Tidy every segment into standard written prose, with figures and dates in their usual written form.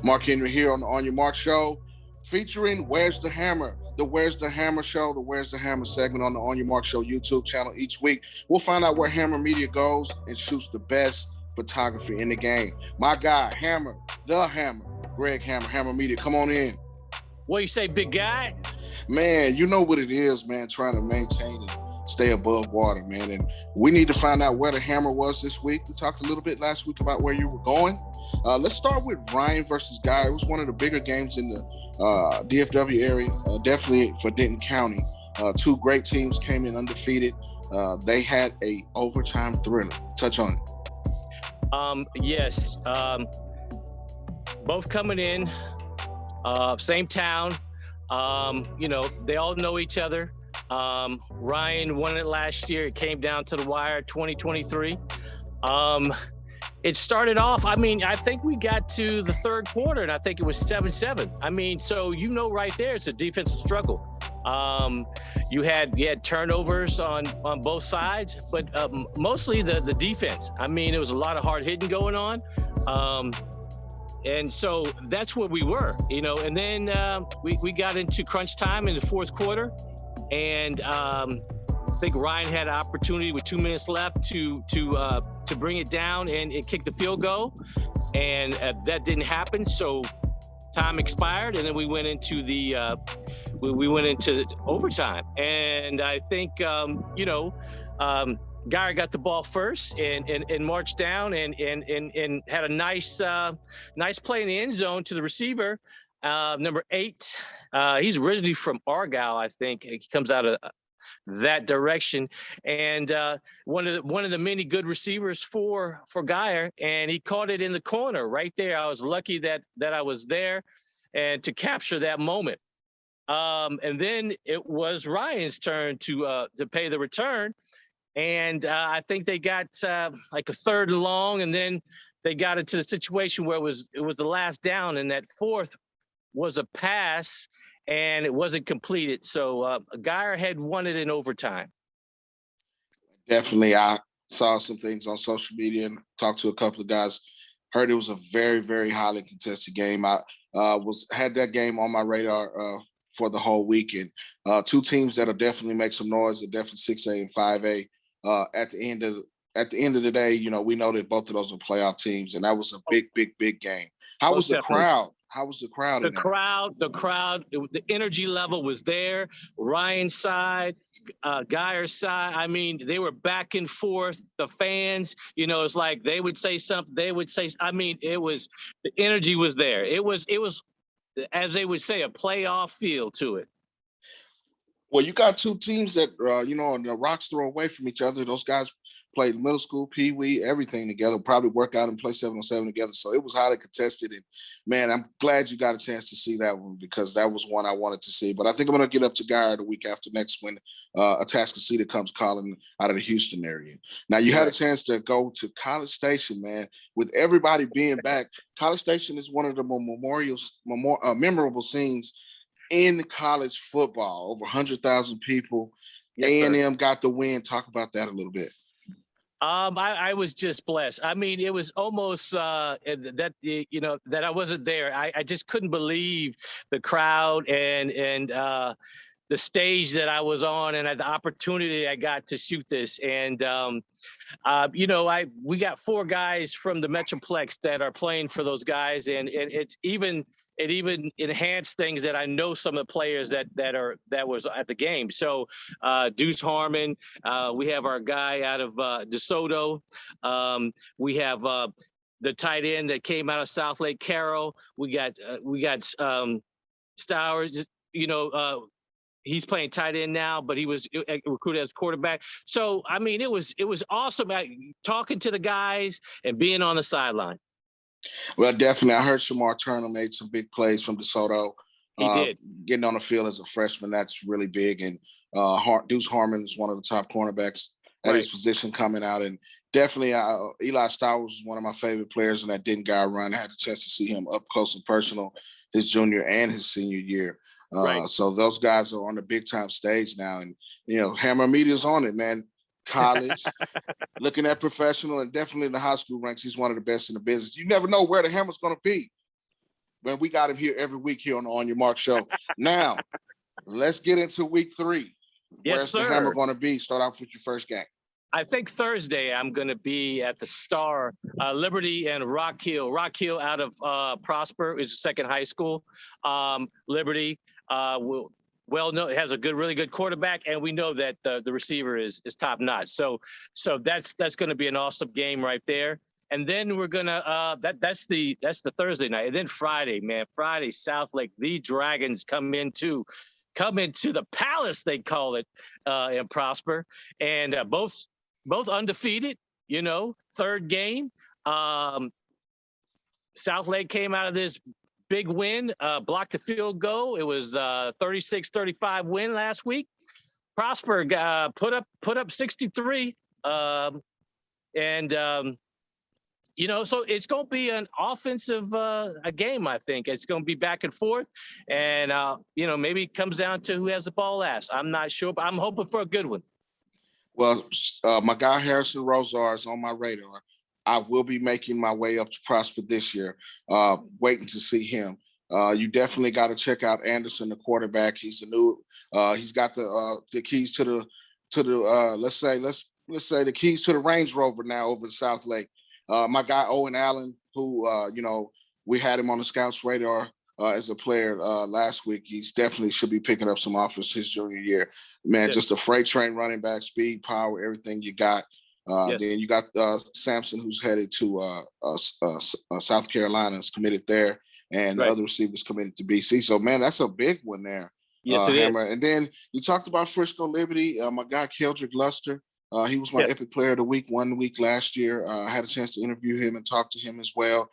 Mark Henry here on Your Mark Show, featuring Where's the Hammer? The Where's the Hammer Show, the Where's the Hammer segment on the On Your Mark Show YouTube channel each week. We'll find out where Hammer Media goes and shoots the best photography in the game. My guy, Hammer, the Hammer, Greg Hammer, Hammer Media, come on in. What you say, big guy? Man, you know what it is, man, trying to maintain and stay above water, man. And we need to find out where the Hammer was this week. We talked a little bit last week about where you were going. Let's start with Ryan versus Guy. It was one of the bigger games in the DFW area, definitely for Denton County. Two great teams came in undefeated. They had a overtime thriller. Touch on it. Yes. Both coming in, same town. They all know each other. Ryan won it last year. It came down to the wire, 2023. It started off, I think we got to the third quarter, and I think it was 7-7. So right there, it's a defensive struggle. You had turnovers on both sides, but mostly the defense. It was a lot of hard hitting going on. And so that's where we were, and then we got into crunch time in the fourth quarter. And I think Ryan had an opportunity with 2 minutes left to bring it down, and it kicked the field goal, and that didn't happen. So time expired, and then we went into we went into overtime. And I think Guy got the ball first and marched down and had a nice play in the end zone to the receiver. Number 8, he's originally from Argyle, I think. He comes out of that direction, and one of the many good receivers for Geyer, and he caught it in the corner right there. I was lucky that I was there and to capture that moment. And then it was Ryan's turn to pay the return, and I think they got like a third and long, and then they got into the situation where it was the last down, and that fourth was a pass, and it wasn't completed. So Geyer had won it in overtime. Definitely. I saw some things on social media and talked to a couple of guys. Heard it was a very, very highly contested game. I had that game on my radar for the whole weekend. Two teams that'll definitely make some noise, are definitely 6A and 5A. At the end of the day, we know that both of those are playoff teams, and that was a big, big, big game. How was the crowd? How was the crowd? The crowd, the energy level was there. Ryan's side, Geyer's side. They were back and forth. The fans, it's like they would say something, they would say. The energy was there. It was, as they would say, a playoff feel to it. Well, you got two teams that, the rocks throw away from each other. Those guys played middle school, pee-wee, everything together, probably work out and play 7-on-7 together. So it was highly contested. And, man, I'm glad you got a chance to see that one, because that was one I wanted to see. But I think I'm going to get up to Geyer the week after next when Atascocita comes calling out of the Houston area. Now, you had a chance to go to College Station, man. With everybody being back, College Station is one of the memorable scenes in college football. Over 100,000 people. Yes, A&M got the win. Talk about that a little bit. I was just blessed. It was almost that I wasn't there. I just couldn't believe the crowd and the stage that I was on, and the opportunity I got to shoot this. And we got 4 guys from the Metroplex that are playing for those guys, and it even enhanced things that I know some of the players that was at the game. So Deuce Harmon, we have our guy out of DeSoto. We have the tight end that came out of South Lake Carroll. We got Stowers. He's playing tight end now, but he was recruited as quarterback. So it was awesome talking to the guys and being on the sideline. Well, definitely. I heard Shamar Turner made some big plays from DeSoto. He did. Getting on the field as a freshman, that's really big. And Deuce Harmon is one of the top cornerbacks at his position coming out. And definitely Eli Stowers was one of my favorite players in that Denton Guy run. I had the chance to see him up close and personal his junior and his senior year. So those guys are on the big time stage now. And, Hammer Media's on it, man. College, looking at professional, and definitely in the high school ranks, he's one of the best in the business. You never know where the Hammer's going to be. Man, we got him here every week here on the On Your Mark show. Now, let's get into week 3. Yes, Where's sir. the Hammer going to be? Start off with your first game. I think Thursday I'm going to be at the Star, Liberty and Rock Hill. Rock Hill out of Prosper is the second high school. Liberty it has a really good quarterback, and we know that the receiver is top notch. So that's going to be an awesome game right there. And then we're gonna that's the Thursday night, and then Friday, South Lake, the Dragons come into the Palace, they call it, in Prosper, and both undefeated, third game. South Lake came out of this big win, blocked the field goal. It was 36-35 win last week. Prosper put up 63, so it's going to be an offensive a game. I think it's going to be back and forth, and maybe it comes down to who has the ball last. I'm not sure, but I'm hoping for a good one. Well, my guy Harrison Rosar is on my radar. I will be making my way up to Prosper this year, waiting to see him. You definitely got to check out Anderson, the quarterback. He's the new. He's got the keys to the let's say the keys to the Range Rover now over in South Lake. My guy Owen Allen, who we had him on the scouts radar as a player last week. He's definitely should be picking up some offers his junior year. Man, just a freight train running back, speed, power, everything you got. Then you got Sampson, who's headed to South Carolina, is committed there, and the other receivers committed to BC. So, man, that's a big one there. Yes, it Hammer. is. And then you talked about Frisco Liberty. My guy Keldrick Luster. He was my Epic Player of the Week 1 week last year. I had a chance to interview him and talk to him as well.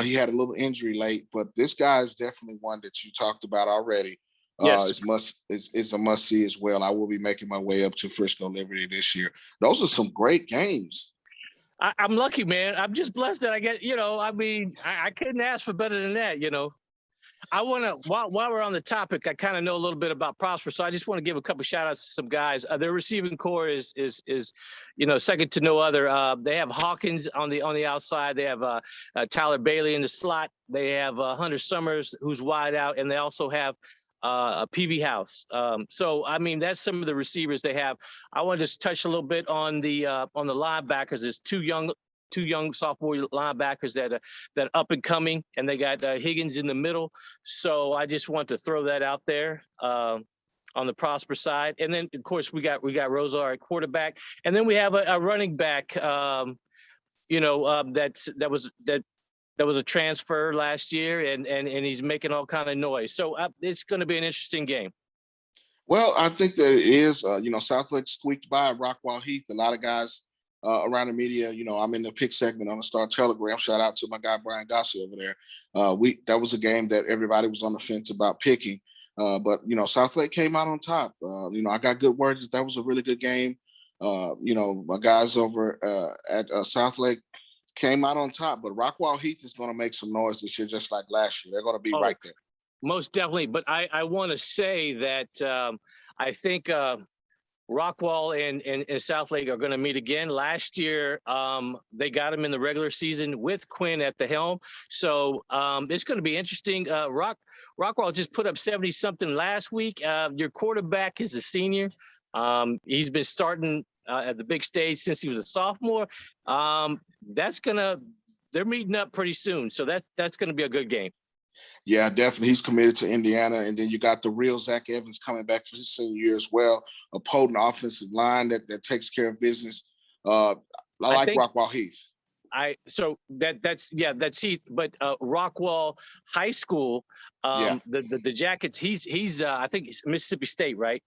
He had a little injury late, but this guy is definitely one that you talked about already. It's a must see as well. I will be making my way up to Frisco Liberty this year. Those are some great games. I'm lucky, man. I'm just blessed that I get, I couldn't ask for better than that, I want to, while we're on the topic, I kind of know a little bit about Prosper, so I just want to give a couple shout outs to some guys. Their receiving core is second to no other. They have Hawkins on the outside. They have Tyler Bailey in the slot. They have Hunter Summers, who's wide out, and they also have a PV House. So I mean, that's some of the receivers they have. I want to just touch a little bit on the linebackers. There's two young sophomore linebackers that up and coming, and they got Higgins in the middle. So I just want to throw that out there on the Prosper side. And then of course we got Rosar at quarterback, and then we have a running back. That was a transfer last year, and he's making all kind of noise. So it's going to be an interesting game. Well, I think that it is. South Lake squeaked by Rockwall Heath. A lot of guys around the media, I'm in the pick segment on the Star Telegram. Shout out to my guy Brian Gossi over there. That was a game that everybody was on the fence about picking, but South Lake came out on top. I got good words that was a really good game. My guys over at South Lake came out on top, but Rockwall Heath is going to make some noise this year, just like last year. They're going to be right there. Most definitely. But I want to say that I think Rockwall and South Lake are going to meet again. Last year, they got him in the regular season with Quinn at the helm. So it's going to be interesting. Rockwall just put up 70-something last week. Your quarterback is a senior. He's been starting at the big stage since he was a sophomore. They're meeting up pretty soon. So that's going to be a good game. Yeah, definitely. He's committed to Indiana. And then you got the real Zach Evans coming back for his senior year as well. A potent offensive line that takes care of business. I like Rockwall Heath. That's Heath, but Rockwall High School, the Jackets, he's I think it's Mississippi State, right?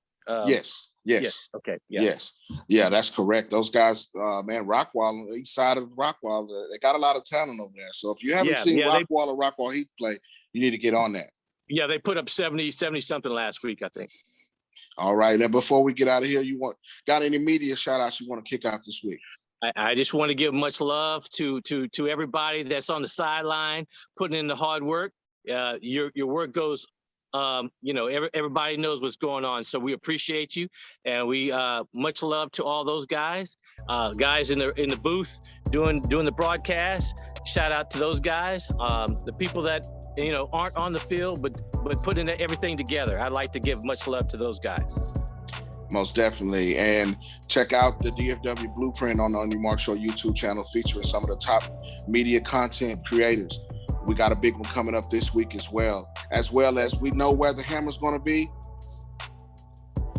Yes. Okay. Yeah. Yes. Yeah, that's correct. Those guys, man, Rockwall, on the east side of Rockwall, they got a lot of talent over there. So if you haven't seen Rockwall or Rockwall Heath play, you need to get on that. Yeah, they put up 70 something last week, I think. All right. And before we get out of here, got any media shout outs you want to kick out this week? I just want to give much love to everybody that's on the sideline, putting in the hard work. Your work goes everybody knows what's going on. So we appreciate you, and we much love to all those guys in the booth doing the broadcast. Shout out to those guys, the people that aren't on the field but putting everything together. I'd like to give much love to those guys. Most definitely. And check out the DFW Blueprint on the On Your Mark Show YouTube channel, featuring some of the top media content creators. We got a big one coming up this week as well as we know where the hammer's going to be.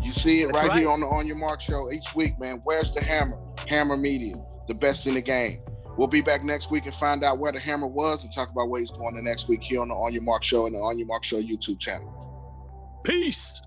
You see it right here on the On Your Mark Show each week, man. Where's the hammer? Hammer Media, the best in the game. We'll be back next week and find out where the hammer was and talk about where he's going the next week here on the On Your Mark Show and the On Your Mark Show YouTube channel. Peace.